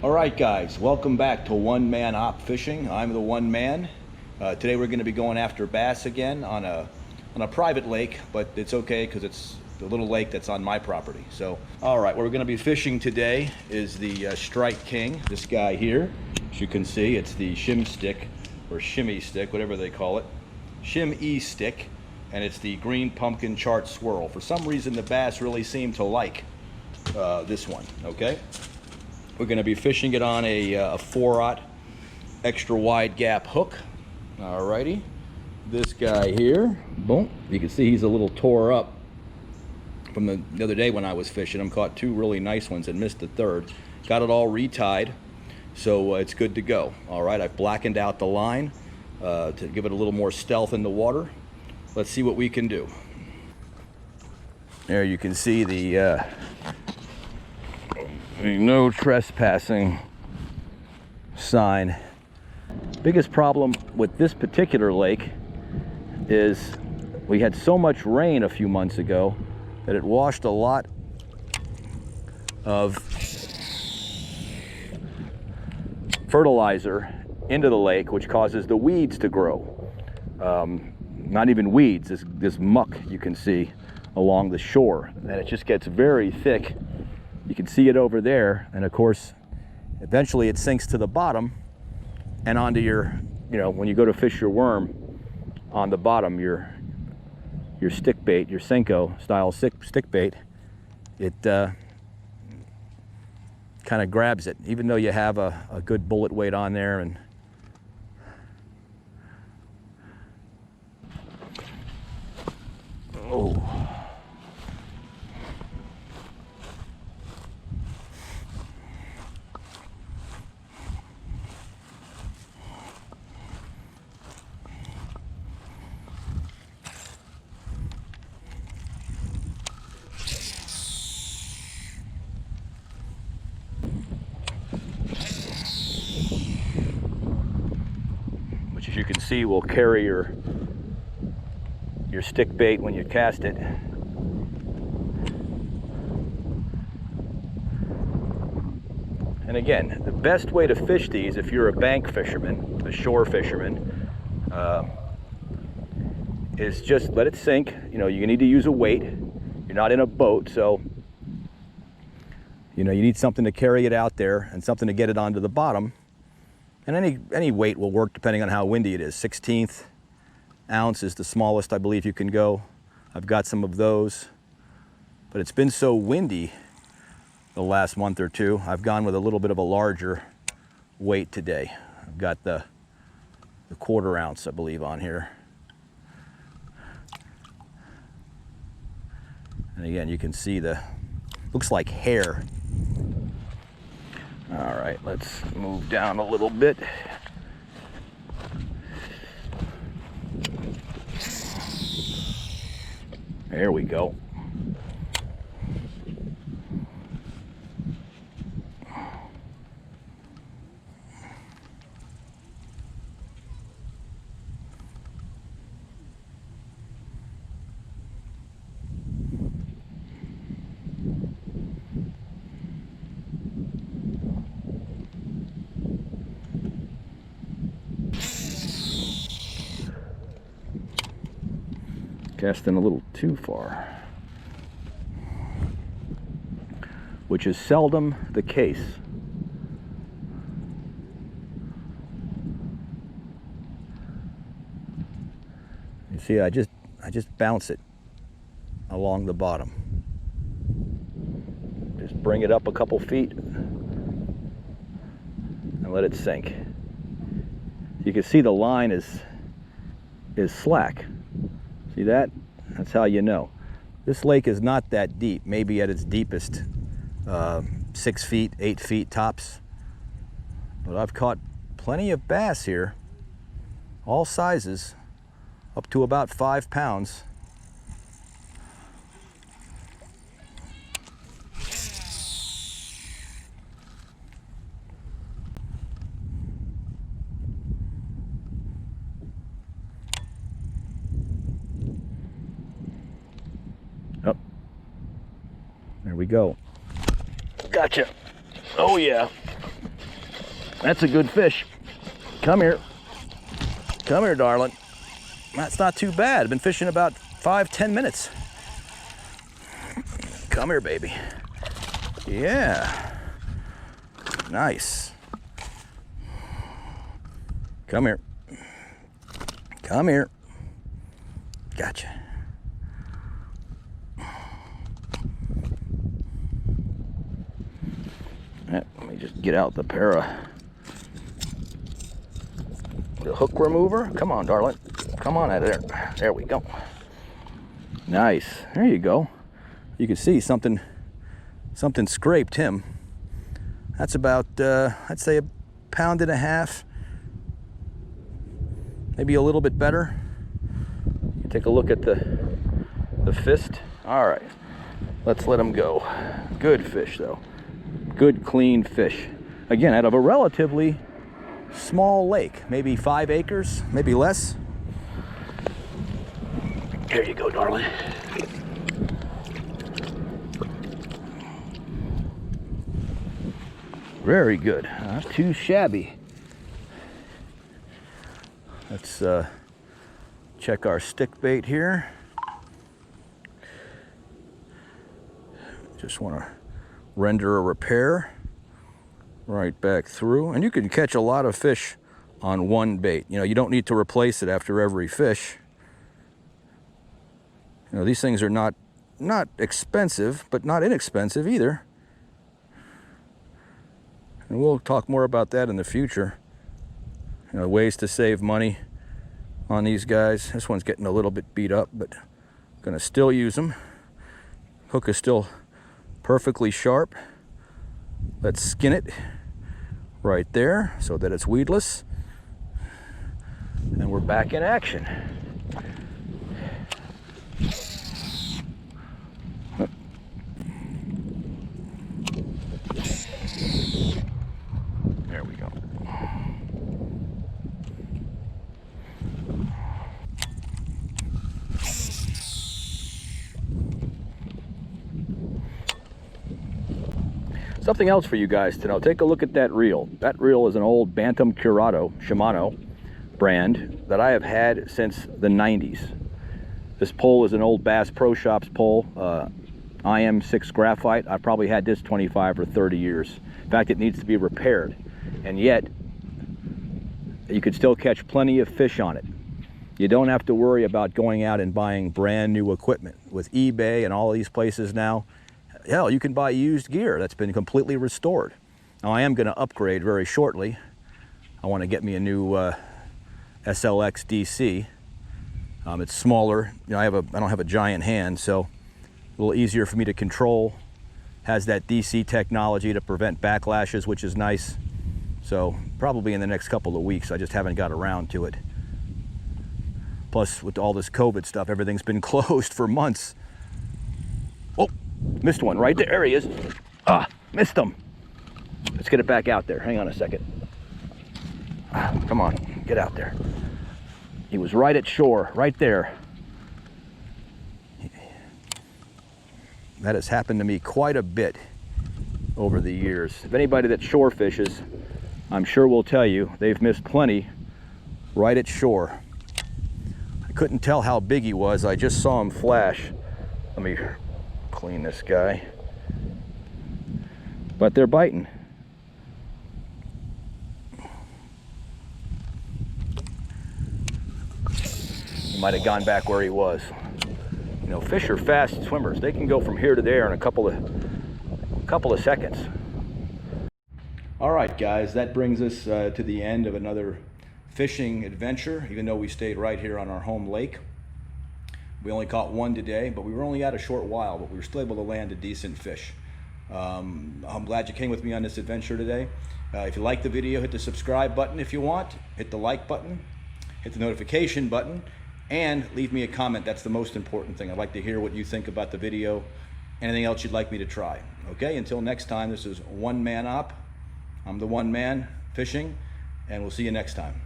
All right, guys, welcome back to One Man Op Fishing. I'm the one man. Today we're going to be going after bass again on a private lake, but it's okay because it's the little lake that's on my property. So, all right, what we're going to be fishing today is the Strike King. This guy here, as you can see, it's the shim stick or shimmy stick, whatever they call it, shim-e stick, and it's the green pumpkin chart swirl. For some reason, the bass really seem to like this one. Okay. We're going to be fishing it on a 4/0 extra wide gap hook. Alrighty, this guy here, boom. You can see he's a little tore up from the other day when I was fishing him. Caught two really nice ones and missed the third. Got it all retied, so it's good to go. All right, I've blackened out the line to give it a little more stealth in the water. Let's see what we can do. There you can see the no trespassing sign. Biggest problem with this particular lake is we had so much rain a few months ago that it washed a lot of fertilizer into the lake, which causes the weeds to grow. Not even weeds, this muck you can see along the shore, and it just gets very thick. You can see it over there, and of course eventually it sinks to the bottom and onto your, when you go to fish your worm, on the bottom, your stick bait, your Senko style stick bait, it kind of grabs it, even though you have a good bullet weight on there. And oh, which, as you can see, will carry your stick bait when you cast it. And again, the best way to fish these, if you're a bank fisherman, a shore fisherman, is just let it sink. You need to use a weight. You're not in a boat, so you need something to carry it out there and something to get it onto the bottom. And any weight will work depending on how windy it is. 1/16 ounce is the smallest I believe you can go. I've got some of those, but it's been so windy the last month or two, I've gone with a little bit of a larger weight today. I've got the 1/4 ounce, I believe, on here. And again, you can see looks like hair. All right, let's move down a little bit. There we go. Casting a little too far, which is seldom the case. You see, I just bounce it along the bottom. Just bring it up a couple feet and let it sink. You can see the line is slack. See that? That's how you know. This lake is not that deep, maybe at its deepest 6 feet, 8 feet tops. But I've caught plenty of bass here, all sizes, up to about 5 pounds. Oh, there we go. Gotcha. Oh yeah, that's a good fish. Come here. Come here, darling. That's not too bad. I've been fishing about 5-10 minutes. Come here, baby. Yeah. Nice. Come here. Come here. Gotcha. Let me just get out the the hook remover. Come on, darling. Come on out of there. There we go. Nice. There you go. You can see something scraped him. That's about, I'd say, 1.5 pounds. Maybe a little bit better. You take a look at the fist. All right, let's let him go. Good fish, though. Good, clean fish. Again, out of a relatively small lake, maybe 5 acres, maybe less. There you go, darling. Very good. Not too shabby. Let's check our stick bait here. Just want to render a repair right back through. And you can catch a lot of fish on one bait. You know, you don't need to replace it after every fish. You know, these things are not expensive, but not inexpensive either. And we'll talk more about that in the future. You know, ways to save money on these guys. This one's getting a little bit beat up, but I'm gonna still use them. Hook is still perfectly sharp. Let's skin it right there so that it's weedless. And we're back in action. There we go. Something else for you guys to know. Take a look at that reel. That reel is an old Bantam Curado Shimano brand that I have had since the 90s. This pole is an old Bass Pro Shops pole, IM6 graphite. I probably had this 25 or 30 years. In fact, it needs to be repaired. And yet, you could still catch plenty of fish on it. You don't have to worry about going out and buying brand new equipment. With eBay and all these places now, hell, you can buy used gear that's been completely restored. Now, I am going to upgrade very shortly. I want to get me a new SLX DC. It's smaller. You know, I don't have a giant hand, so a little easier for me to control. Has that DC technology to prevent backlashes, which is nice. So probably in the next couple of weeks. I just haven't got around to it. Plus, with all this COVID stuff, everything's been closed for months. Oh, missed one right there. There he is. Ah, missed him. Let's get it back out there. Hang on a second. Come on, get out there. He was right at shore, right there. That has happened to me quite a bit over the years. If anybody that shore fishes, I'm sure will tell you they've missed plenty right at shore. I couldn't tell how big he was. I just saw him flash. Let me clean this guy. But they're biting. He might have gone back where he was. You know, fish are fast swimmers. They can go from here to there in a couple of seconds. All right, guys, that brings us to the end of another fishing adventure, even though we stayed right here on our home lake. We only caught one today, but we were only out a short while, but we were still able to land a decent fish. I'm glad you came with me on this adventure today. If you like the video, hit the subscribe button if you want, hit the like button, hit the notification button, and leave me a comment. That's the most important thing. I'd like to hear what you think about the video, anything else you'd like me to try. Okay, until next time, this is One Man Op. I'm the one man fishing, and we'll see you next time.